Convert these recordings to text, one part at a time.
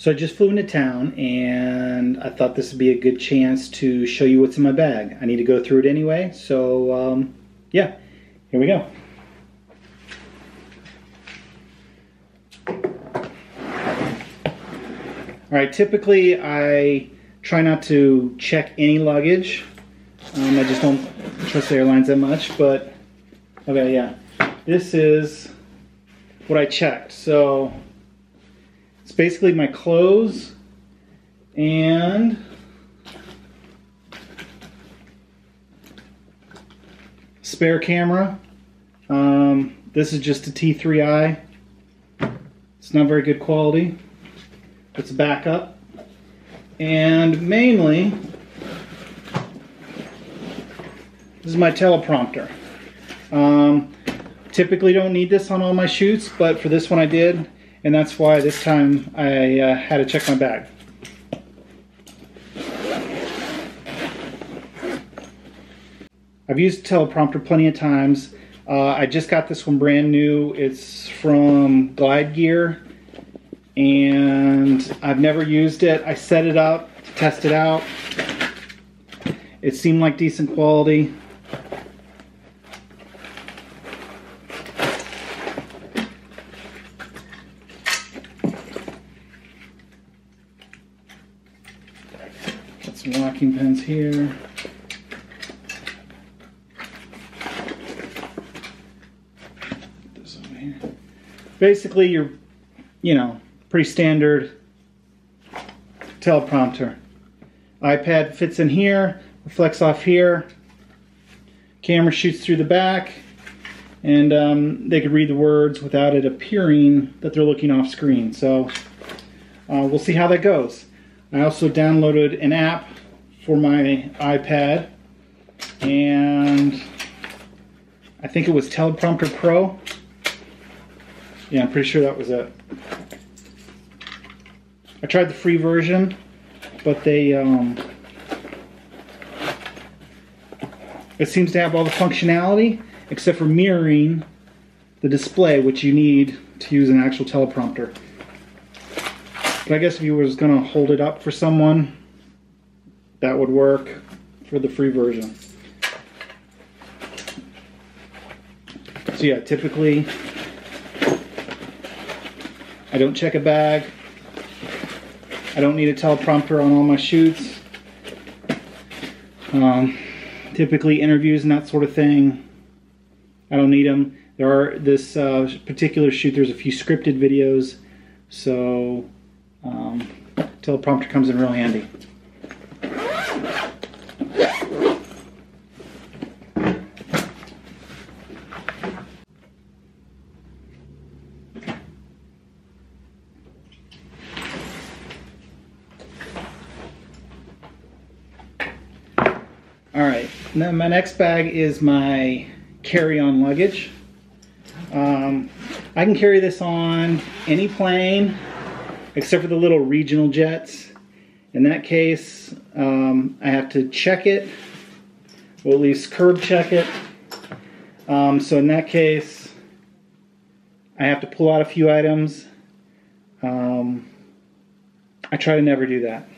So I just flew into town and I thought this would be a good chance to show you what's in my bag. I need to go through it anyway, so yeah, here we go. Alright, typically I try not to check any luggage. I just don't trust the airlines that much, but okay, yeah. This is what I checked. So it's basically my clothes and spare camera. This is just a T3i. It's not very good quality. It's a backup. And mainly, this is my teleprompter. Typically don't need this on all my shoots, but for this one I did, and that's why this time I had to check my bag. I've used teleprompter plenty of times. I just got this one brand new. It's from Glide Gear, and I've never used it. I set it up to test it out. It seemed like decent quality. Got some locking pins here. Put this over here. Basically, you're, pretty standard teleprompter. iPad fits in here, reflects off here. Camera shoots through the back, and they could read the words without it appearing that they're looking off screen. So we'll see how that goes. I also downloaded an app for my iPad, and I think it was Teleprompter Pro. Yeah, I'm pretty sure that was it. I tried the free version, but it seems to have all the functionality except for mirroring the display, which you need to use an actual teleprompter. But I guess if you was going to hold it up for someone, that would work for the free version. So yeah, typically I don't check a bag. I don't need a teleprompter on all my shoots. Typically interviews and that sort of thing, I don't need them. There are this particular shoot, there's a few scripted videos, so teleprompter comes in real handy. Alright, now my next bag is my carry-on luggage. I can carry this on any plane except for the little regional jets. In that case, I have to check it, or at least curb check it. So in that case, I have to pull out a few items. I try to never do that.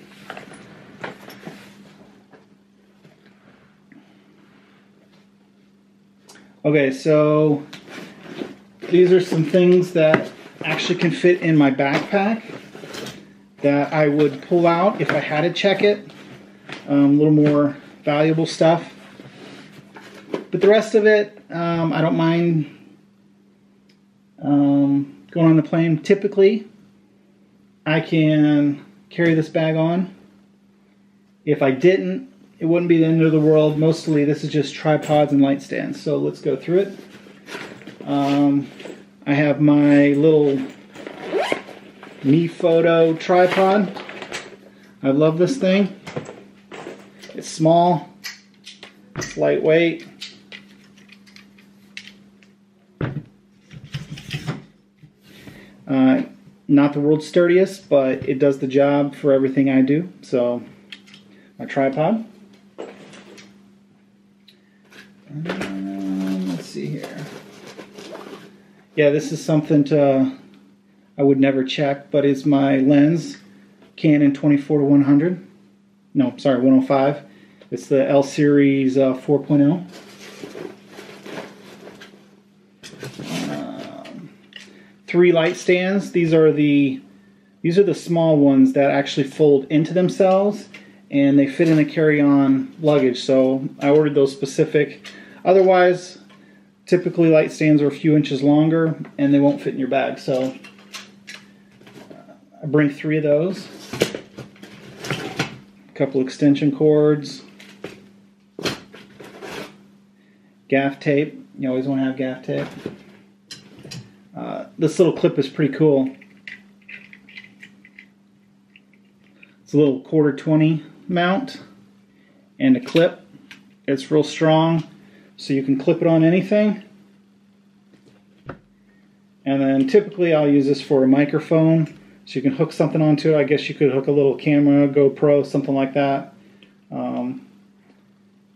Okay, so these are some things that actually can fit in my backpack that I would pull out if I had to check it. A little more valuable stuff. But the rest of it, I don't mind going on the plane. Typically, I can carry this bag on. If I didn't, it wouldn't be the end of the world. Mostly this is just tripods and light stands. So let's go through it. I have my little Me Photo tripod. I love this thing. It's small, it's lightweight. Not the world's sturdiest, but it does the job for everything I do. So, my tripod. Let's see here. Yeah, this is something I would never check, but it's my lens. Canon 24-100. No, sorry, 105. It's the L Series 4.0. 3 light stands. These are the small ones that actually fold into themselves, and they fit in the carry-on luggage. So I ordered those specific. Otherwise, typically light stands are a few inches longer, and they won't fit in your bag. So I bring 3 of those. A couple extension cords. Gaff tape. You always want to have gaff tape. This little clip is pretty cool. It's a little 1/4-20 mount and a clip. It's real strong, so you can clip it on anything. And then typically I'll use this for a microphone, so you can hook something onto it. I guess you could hook a little camera, GoPro, something like that.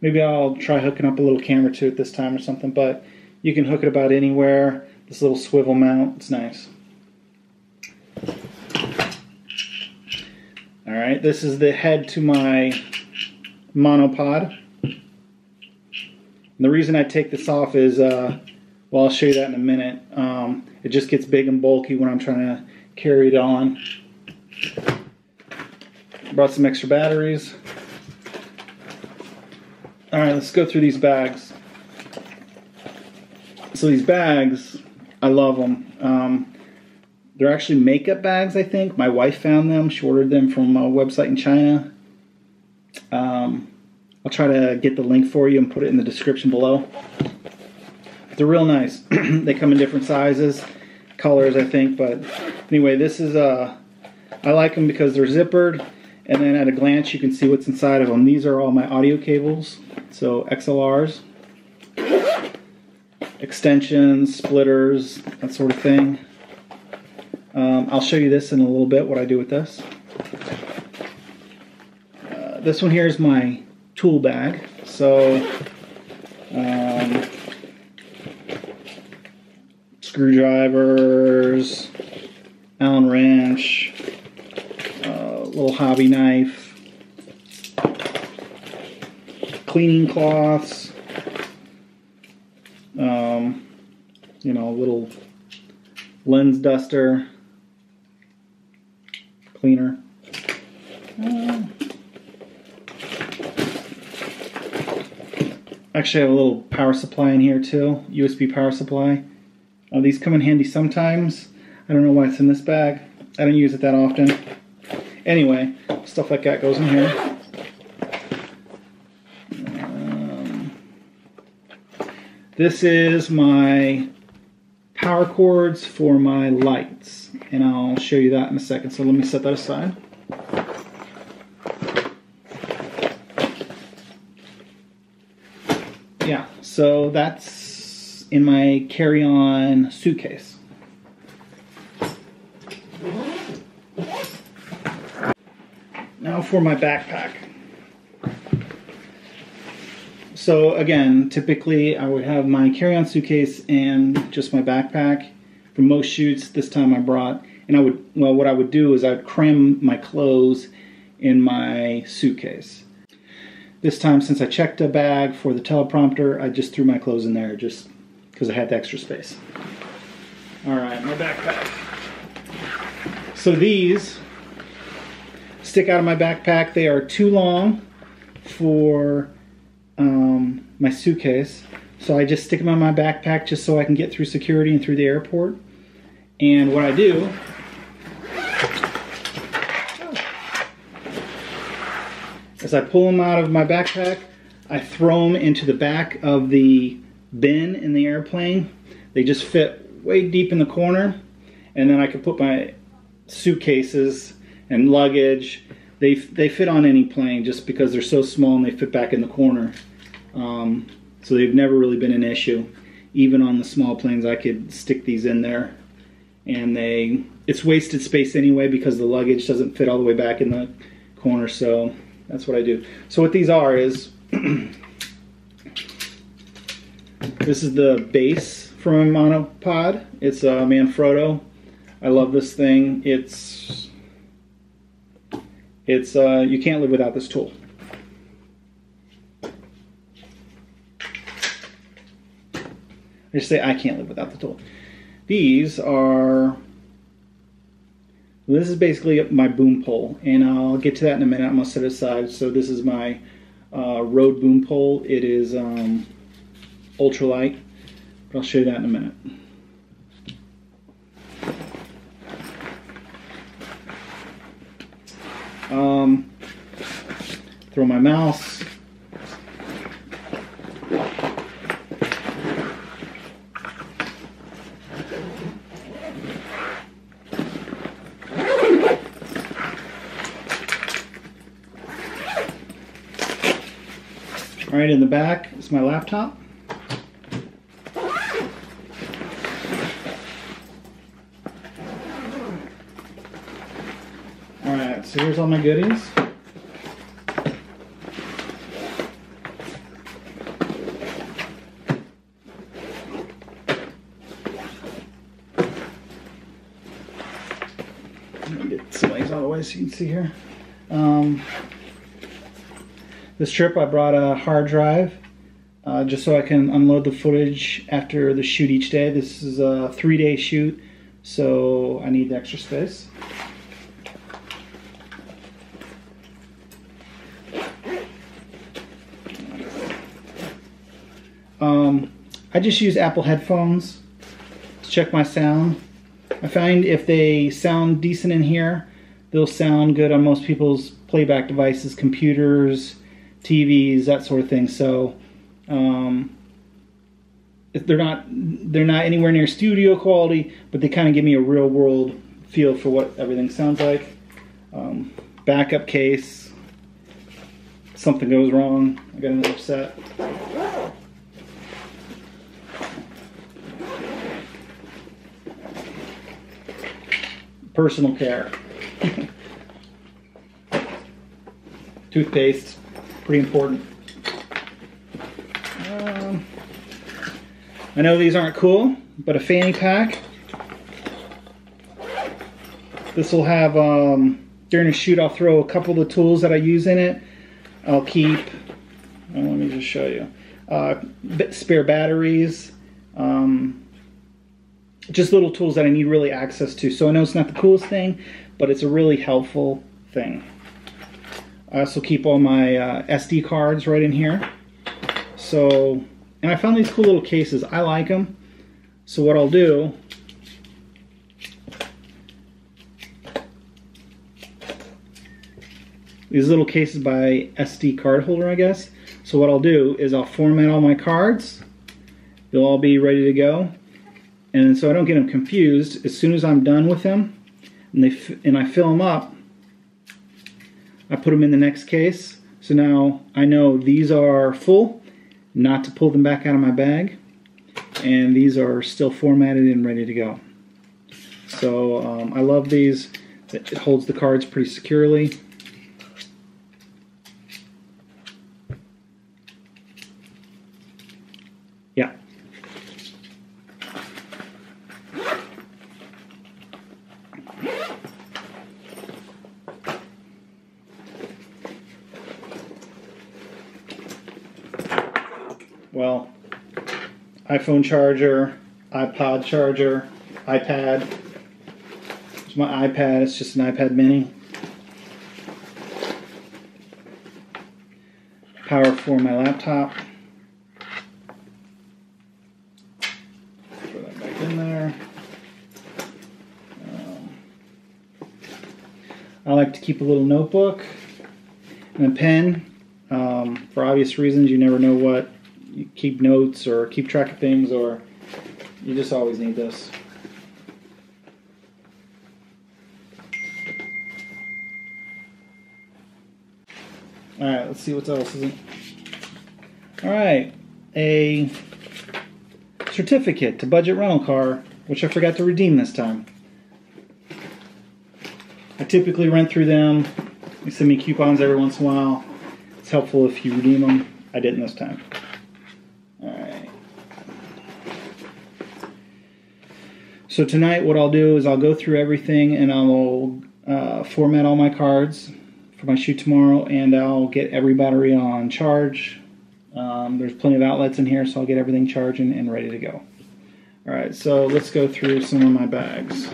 Maybe I'll try hooking up a little camera to it this time or something, but you can hook it about anywhere. This little swivel mount, it's nice. Alright, this is the head to my monopod. And the reason I take this off is, well, I'll show you that in a minute. It just gets big and bulky when I'm trying to carry it on. Brought some extra batteries. Alright, let's go through these bags. So these bags, I love them. They're actually makeup bags, I think. My wife found them. She ordered them from a website in China. I'll try to get the link for you and put it in the description below. They're real nice. They come in different sizes, colors, I think. But anyway, this is I like them because they're zippered, and then at a glance you can see what's inside of them. These are all my audio cables, so XLRs, extensions, splitters, that sort of thing. I'll show you this in a little bit, what I do with this. This one here is my tool bag. So, screwdrivers, Allen wrench, little hobby knife, cleaning cloths, you know, little lens duster, cleaner. Actually, I have a little power supply in here too, USB power supply. These come in handy sometimes. I don't know why it's in this bag. I don't use it that often. Anyway, stuff like that goes in here. This is my power cords for my lights, and I'll show you that in a second. So let me set that aside. Yeah, so that's in my carry-on suitcase. Now for my backpack. So again, typically I would have my carry-on suitcase and just my backpack. For most shoots, this time I brought, and what I would do is I'd cram my clothes in my suitcase. This time, since I checked a bag for the teleprompter, I just threw my clothes in there just because I had the extra space. Alright, my backpack. So these stick out of my backpack. They are too long for my suitcase, so I just stick them in my backpack just so I can get through security and through the airport. And what I do is I pull them out of my backpack, I throw them into the back of the bin in the airplane. They just fit way deep in the corner, and then I can put my suitcases and luggage. They fit on any plane just because they're so small and they fit back in the corner. So they've never really been an issue. Even on the small planes I could stick these in there, and it's wasted space anyway because the luggage doesn't fit all the way back in the corner, so that's what I do. So what these are is this is the base from my monopod. It's a Manfrotto. I love this thing. It's It's you can't live without this tool. I just say I can't live without the tool. These are, this is basically my boom pole, and I'll get to that in a minute. I'm going to set it aside. So this is my Rode boom pole. It is ultralight, but I'll show you that in a minute. Throw my mouse. All right, in the back is my laptop. All right, so here's all my goodies. Let me get some legs out of the way so you can see here. This trip I brought a hard drive just so I can unload the footage after the shoot each day. This is a 3-day shoot, so I need the extra space. I just use Apple headphones to check my sound. I find if they sound decent in here, they'll sound good on most people's playback devices, computers, TVs, that sort of thing. So they're not anywhere near studio quality, but they kind of give me a real world feel for what everything sounds like. Backup case, something goes wrong, I got another set. Personal care. Toothpaste, pretty important. I know these aren't cool, but a fanny pack. This will have, during a shoot I'll throw a couple of the tools that I use in it. I'll keep, let me just show you, spare batteries, just little tools that I need really access to. So I know it's not the coolest thing, but it's a really helpful thing. I also keep all my SD cards right in here. So, and I found these cool little cases. I like them. So what I'll do, these little cases by SD card holder, I guess. So what I'll do is I'll format all my cards. They'll all be ready to go. And so I don't get them confused, as soon as I'm done with them and I fill them up, I put them in the next case. So now I know these are full, not to pull them back out of my bag, and these are still formatted and ready to go. So I love these. It holds the cards pretty securely. Yeah. Well, iPhone charger, iPod charger, iPad. It's my iPad, it's just an iPad mini. Power for my laptop. Throw that back in there. I like to keep a little notebook and a pen. For obvious reasons, you never know what. You keep notes or keep track of things, or you just always need this. Alright, let's see what else is in. Alright, a certificate to Budget Rental Car, which I forgot to redeem this time. I typically rent through them. They send me coupons every once in a while. It's helpful if you redeem them. I didn't this time. Alright. So tonight what I'll do is I'll go through everything and I'll format all my cards for my shoot tomorrow, and I'll get every battery on charge. There's plenty of outlets in here, so I'll get everything charging and ready to go. Alright, so let's go through some of my bags.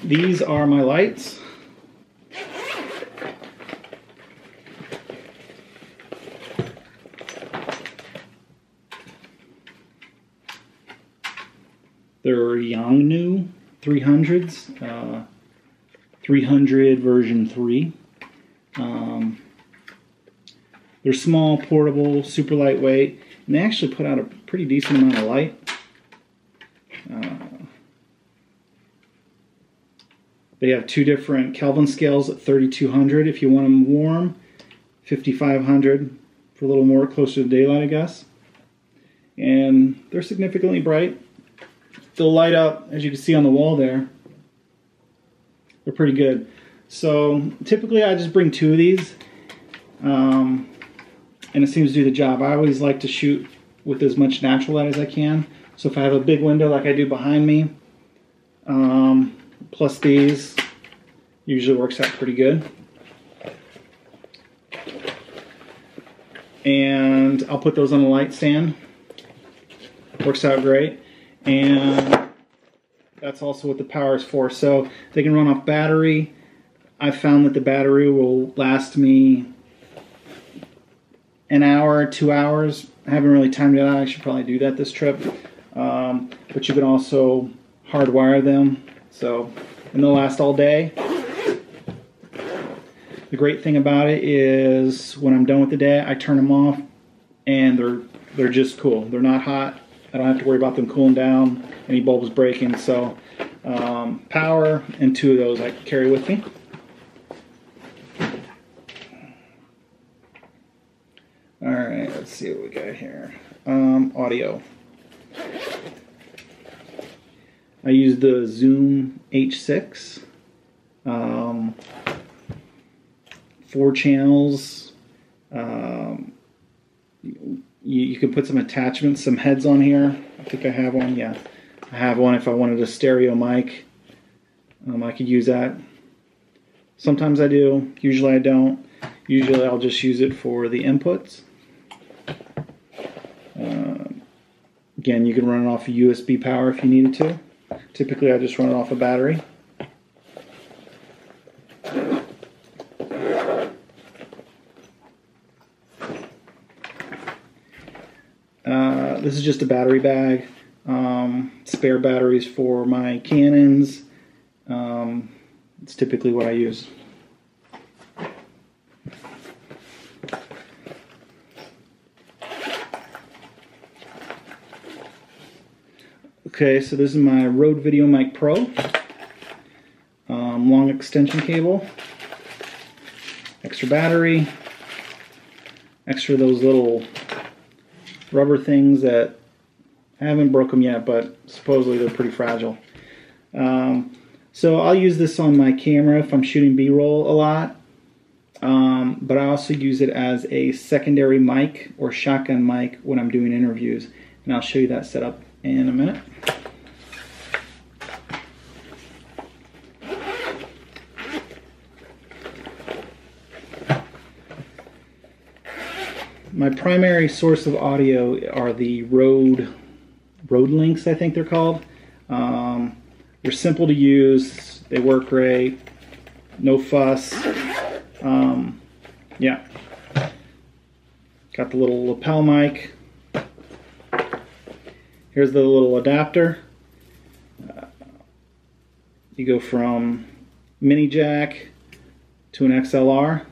These are my lights. They're Yongnuo 300s, 300 version 3. They're small, portable, super lightweight, and they actually put out a pretty decent amount of light. They have two different Kelvin scales at 3200 if you want them warm, 5500 for a little more closer to daylight, I guess. And they're significantly bright. They'll light up, as you can see on the wall there. They're pretty good. So typically I just bring 2 of these, and it seems to do the job. I always like to shoot with as much natural light as I can. So if I have a big window like I do behind me, plus these, usually works out pretty good. And I'll put those on a light stand. Works out great. And that's also what the power is for. So they can run off battery. I've found that the battery will last me an hour, 2 hours. I haven't really timed it out. I should probably do that this trip. But you can also hardwire them, and they'll last all day. The great thing about it is when I'm done with the day, I turn them off, and they're just cool. They're not hot. I don't have to worry about them cooling down, any bulbs breaking. So power and 2 of those I carry with me. Alright, let's see what we got here. Audio. I use the Zoom H6. 4 channels. You can put some attachments, some heads on here. I think I have one, yeah. I have one if I wanted a stereo mic. I could use that. Sometimes I do, usually I don't. Usually I'll just use it for the inputs. Again, you can run it off of USB power if you needed to. Typically I just run it off a battery. This is just a battery bag, spare batteries for my Canons. It's typically what I use. Okay, so this is my Rode VideoMic Pro. Long extension cable, extra battery, extra those little rubber things that I haven't broke them yet, but supposedly they're pretty fragile. So I'll use this on my camera if I'm shooting B-roll a lot, but I also use it as a secondary mic or shotgun mic when I'm doing interviews, and I'll show you that setup in a minute. My primary source of audio are the Rode links, I think they're called. They're simple to use, they work great, no fuss. Yeah. Got the little lapel mic. Here's the little adapter. You go from mini jack to an XLR,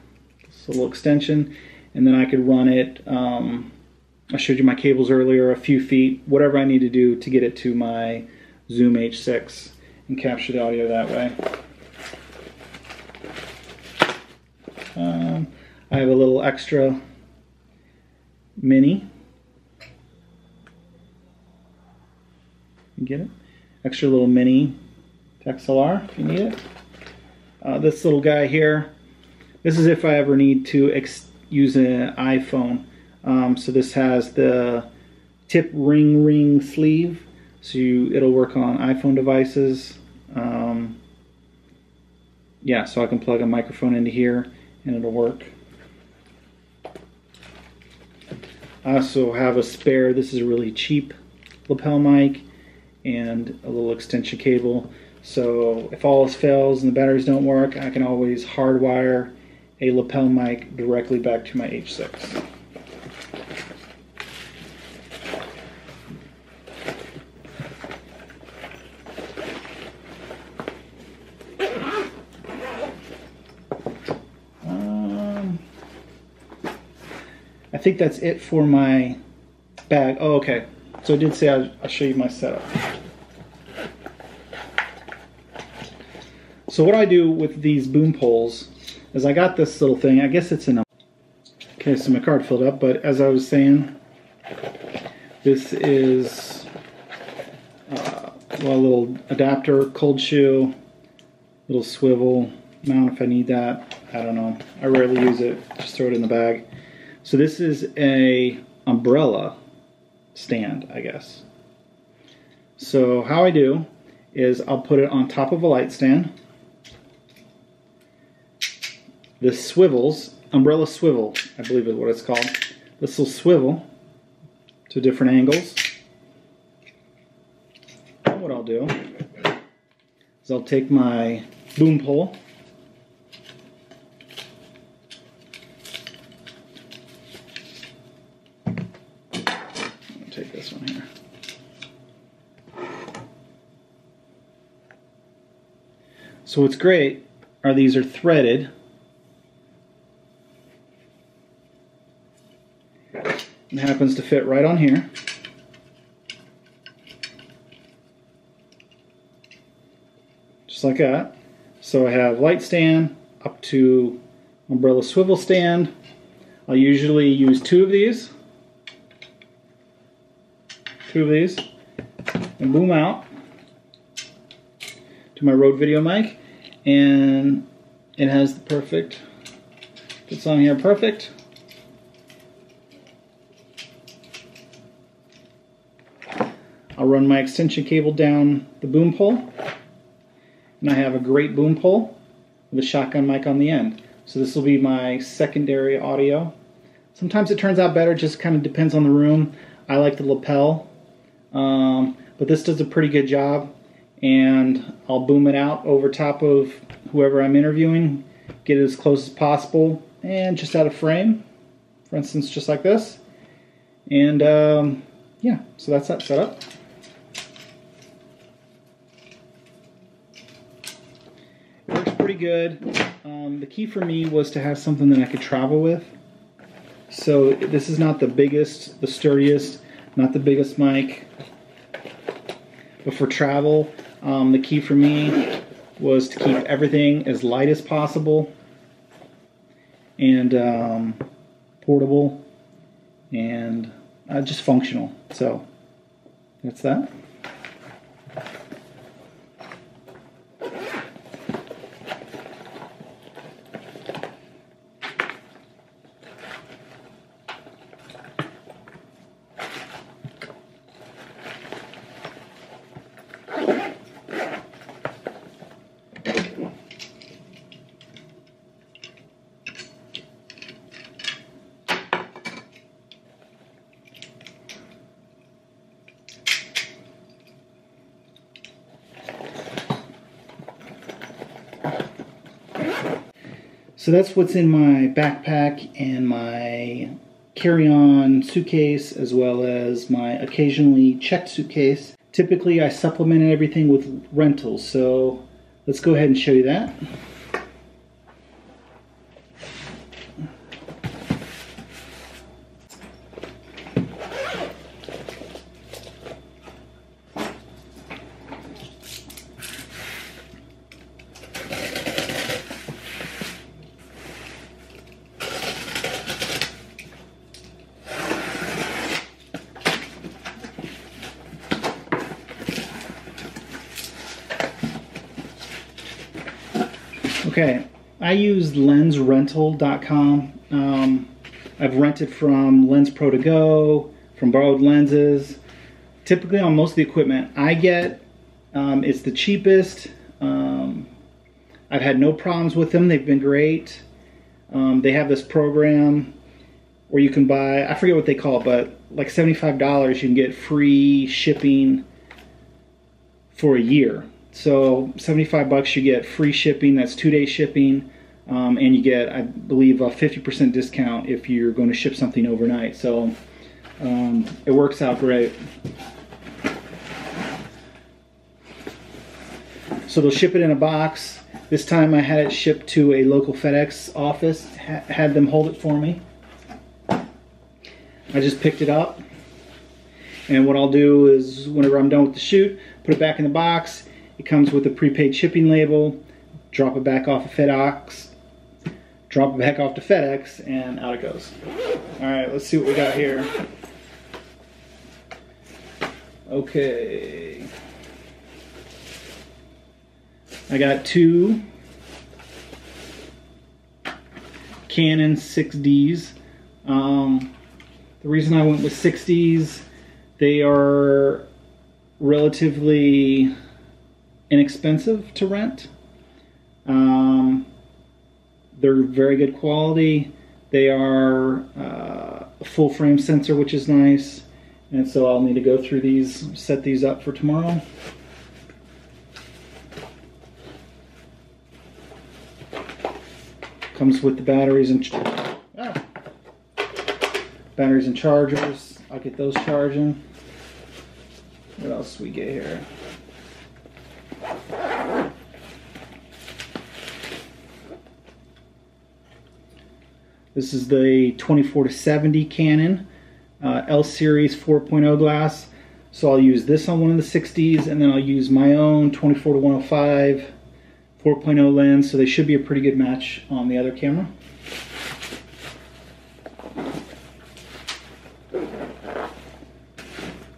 this little extension. And then I could run it, I showed you my cables earlier, a few feet, whatever I need to do to get it to my Zoom H6 and capture the audio that way. I have a little extra mini. You get it? Extra little mini XLR if you need it. This little guy here, this is if I ever need to use an iPhone. So this has the tip ring sleeve, so it'll work on iPhone devices. yeah, so I can plug a microphone into here and it'll work. I also have a spare, this is a really cheap lapel mic, and a little extension cable. So if all else fails and the batteries don't work, I can always hardwire a lapel mic directly back to my H6. I think that's it for my bag. Oh, okay. So I did say I'll show you my setup. So what I do with these boom poles is I got this little thing. I guess it's okay, so my card filled up, but as I was saying, this is well, a little adapter, cold shoe, little swivel mount if I need that. I don't know. I rarely use it. Just throw it in the bag. So this is a umbrella stand, I guess. So how I do is I'll put it on top of a light stand. This swivels, umbrella swivel, I believe is what it's called. This will swivel to different angles. And what I'll do is I'll take my boom pole, take this one here. So what's great are these are threaded. It happens to fit right on here. Just like that. So I have light stand up to umbrella swivel stand. I'll usually use two of these. And boom out to my Rode video mic, and it has the perfect, fits on here perfect. I'll run my extension cable down the boom pole, and I have a great boom pole with a shotgun mic on the end. So this will be my secondary audio. Sometimes it turns out better, just kind of depends on the room. I like the lapel. But this does a pretty good job, and I'll boom it out over top of whoever I'm interviewing, get it as close as possible, and just out of frame, for instance, just like this. And yeah, so that's that setup. It works pretty good. The key for me was to have something that I could travel with. So this is not the biggest, the sturdiest, not the biggest mic. But for travel, the key for me was to keep everything as light as possible and portable and just functional. So that's that. So that's what's in my backpack and my carry-on suitcase, as well as my occasionally checked suitcase. Typically I supplemented everything with rentals, so let's go ahead and show you that. Okay, I use lensrental.com. I've rented from Lens Pro to Go, from Borrowed Lenses. Typically on most of the equipment I get, it's the cheapest. I've had no problems with them. They've been great. They have this program where you can buy, I forget what they call it, but like $75 you can get free shipping for a year. So 75 bucks you get free shipping, that's 2-day shipping, and you get, I believe, a 50% discount if you're going to ship something overnight. So it works out great. So they'll ship it in a box. This time I had it shipped to a local FedEx office, had them hold it for me. I just picked it up, and what I'll do is whenever I'm done with the shoot, put it back in the box. It comes with a prepaid shipping label, drop it back off of FedEx, drop it back off to FedEx, and out it goes. Alright, let's see what we got here. Okay. I got two Canon 6Ds. The reason I went with 6Ds, they are relatively inexpensive to rent. They're very good quality. They are a full frame sensor, which is nice. And so I'll need to go through these, set these up for tomorrow. Comes with the batteries and chargers. I'll get those charging. What else do we get here? This is the 24-70 Canon L series 4.0 glass. So I'll use this on one of the 6Ds, and then I'll use my own 24-105 4.0 lens, so they should be a pretty good match on the other camera.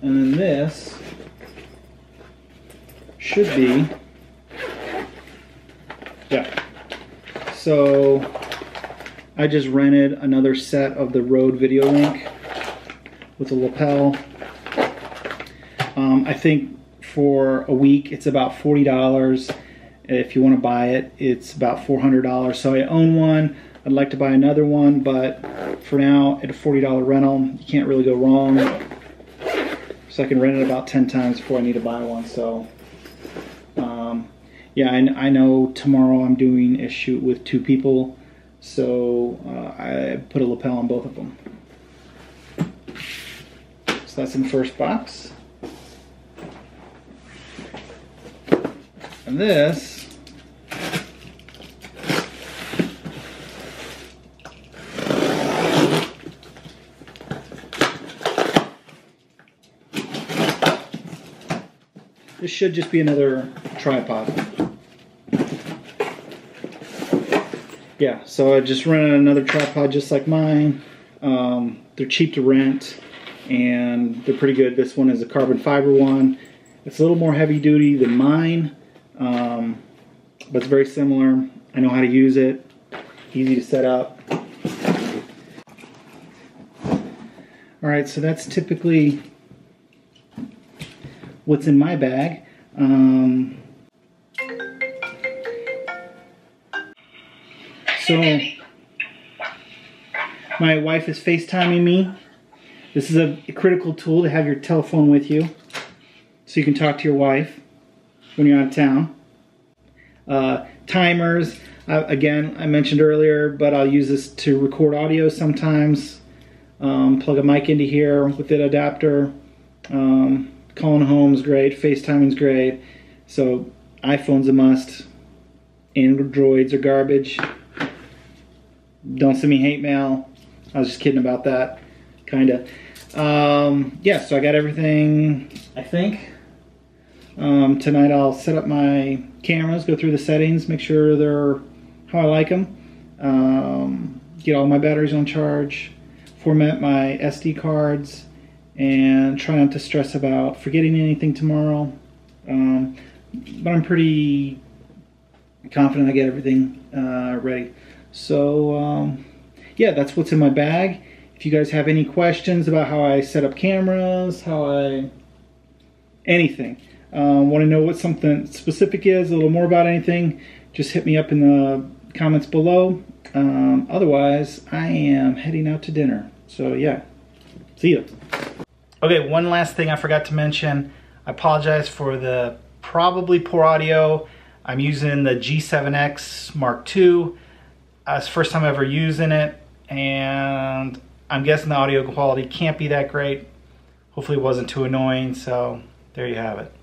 And then this should be, yeah. So I just rented another set of the Rode Video Link with a lapel. I think for a week it's about $40. If you want to buy it, it's about $400. So I own one. I'd like to buy another one, but for now, at a $40 rental, you can't really go wrong. So I can rent it about 10 times before I need to buy one. So yeah, I know tomorrow I'm doing a shoot with 2 people, so I put a lapel on both of them. So that's in the first box. And this should just be another tripod. Yeah, so I just rented another tripod just like mine. They're cheap to rent and they're pretty good. This one is a carbon fiber one. It's a little more heavy duty than mine, but it's very similar. I know how to use it. Easy to set up. Alright, so that's typically what's in my bag. So my wife is FaceTiming me. This is a critical tool to have your telephone with you so you can talk to your wife when you're out of town. Timers, again, I mentioned earlier, but I'll use this to record audio sometimes. Plug a mic into here with an adapter. Calling home is great, FaceTiming is great. So iPhone's a must. Androids are garbage. Don't send me hate mail. I was just kidding about that, kinda. Yeah, so I got everything, I think. Tonight I'll set up my cameras, go through the settings, make sure they're how I like them. Get all my batteries on charge, format my SD cards, and try not to stress about forgetting anything tomorrow. But I'm pretty confident I get everything ready. So yeah, that's what's in my bag. If you guys have any questions about how I set up cameras, anything, want to know what something specific is, a little more about anything, just hit me up in the comments below. Otherwise, I am heading out to dinner. So yeah, see ya. Okay, one last thing I forgot to mention. I apologize for the probably poor audio. I'm using the G7X Mark II. It's the first time ever using it, and I'm guessing the audio quality can't be that great. Hopefully it wasn't too annoying, so there you have it.